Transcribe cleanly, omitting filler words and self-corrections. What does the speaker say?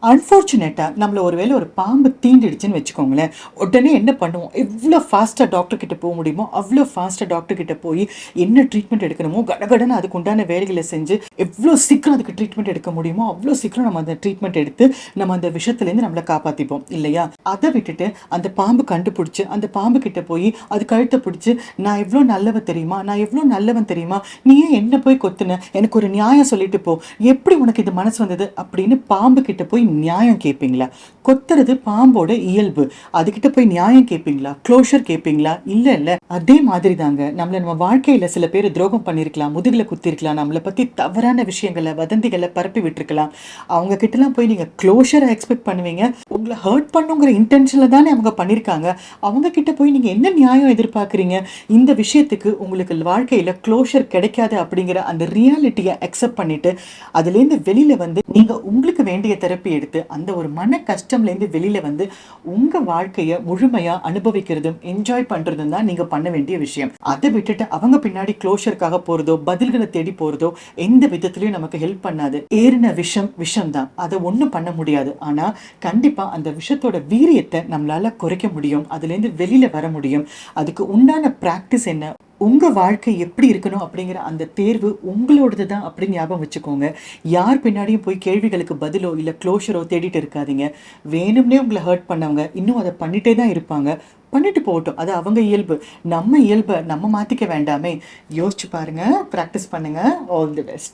அன்ஃபார்ச்சுனேட்டாக நம்மளை ஒருவேளை ஒரு பாம்பு தீண்டிடுச்சுன்னு வச்சுக்கோங்களேன், உடனே என்ன பண்ணுவோம், எவ்வளோ ஃபாஸ்ட்டாக டாக்டர் கிட்ட போக முடியுமோ அவ்வளோ ஃபாஸ்ட்டாக டாக்டர் கிட்ட போய் என்ன ட்ரீட்மெண்ட் எடுக்கணுமோ கடகடன்னு அதுக்கு உண்டான வேலைகளை செஞ்சு எவ்வளோ சீக்கிரம் அதுக்கு ட்ரீட்மெண்ட் எடுக்க முடியுமோ அவ்வளோ சீக்கிரம் நம்ம அந்த ட்ரீட்மெண்ட் எடுத்து நம்ம அந்த விஷயத்துலேருந்து நம்மளை காப்பாற்றிப்போம் இல்லையா? அதை விட்டுட்டு அந்த பாம்பு கண்டுபிடிச்சி அந்த பாம்பு கிட்ட போய் அது கழுத்தை பிடிச்சி, நான் எவ்வளோ நல்லவன் தெரியுமா, நான் எவ்வளோ நல்லவன் தெரியுமா, நீ ஏன் என்ன போய் கொத்துன, எனக்கு ஒரு நியாயம் சொல்லிட்டு போ, எப்படி உனக்கு இது மனசு வந்தது அப்படின்னு பாம்பு கிட்ட போய் நியாயம் கேட்பீங்களா? கொத்துறது பாம்போட இயல்பு, அதுகிட்ட போய் நியாயம் கேட்பீங்களா, க்ளோஷர் கேட்பீங்களா? இல்ல இல்ல. அதே மாதிரி தாங்க நம்ம வாழ்க்கையில சில பேர் துரோகம் பண்ணிருக்கலாம், முதுகுல குத்திருக்கலாம், நம்மளை பத்தி தவறான விஷயங்களை வதந்திகளை பரப்பி விட்டுருக்கலாம். அவங்க கிட்ட எல்லாம் போய் நீங்க க்ளோஷரை எக்ஸ்பெக்ட் பண்ணுவீங்க. உங்களை ஹர்ட் பண்ணுங்கிற இன்டென்ஷன்ல தானே அவங்க பண்ணிருக்காங்க. அவங்க கிட்ட போய் நீங்க என்ன நியாயம் எதிர்பார்க்குறீங்க? இந்த விஷயத்துக்கு உங்களுக்கு வாழ்க்கையில க்ளோஷர் கிடைக்காது அப்படிங்கிற அந்த ரியாலிட்டியை அக்செப்ட் பண்ணிட்டு அதுலேருந்து வெளியில வந்து நீங்க உங்களுக்கு வேண்டிய தெரப்பி எடுத்து அந்த ஒரு மன கஷ்டம்லேருந்து வெளியில வந்து உங்க வாழ்க்கையை முழுமையா அனுபவிக்கிறதும் என்ஜாய் பண்றதும் தான் நீங்க பண்ண வேண்டிய விஷயம். அதை விட்டுட்டு அவங்க பின்னாடி க்ளோஷருக்காக போறதோ பதில்களை தேடி போறதோ எந்த விதத்திலயும் நமக்கு ஹெல்ப் பண்ணாது. ஏறின விஷம் தான், அதை ஒன்றும் பண்ண முடியாது. ஆனா கண்டிப்பா அந்த விஷத்தோட வீரியத்தை நம்மளால குறைக்க முடியும், அதுலேருந்து வெளியில வர முடியும். அதுக்கு உண்டான பிராக்டிஸ் என்ன, உங்க வாழ்க்கை எப்படி இருக்கணும் அப்படிங்கிற அந்த தேர்வு உங்களோடது தான் அப்படின்னு ஞாபகம் வச்சுக்கோங்க. யார் பின்னாடியும் போய் கேள்விகளுக்கு பதிலோ இல்லை க்ளோஷரோ தேடிட்டு இருக்காதீங்க. வேணும்னே உங்களை ஹர்ட் பண்ணவங்க இன்னும் அதை பண்ணிட்டே தான் இருப்பாங்க. பண்ணிட்டு போகட்டும், அது அவங்க இயல்பு. நம்ம இயல்பை நம்ம மாற்றிக்க வேண்டாமே. யோசிச்சு பாருங்க, ப்ராக்டிஸ் பண்ணுங்க. All the best.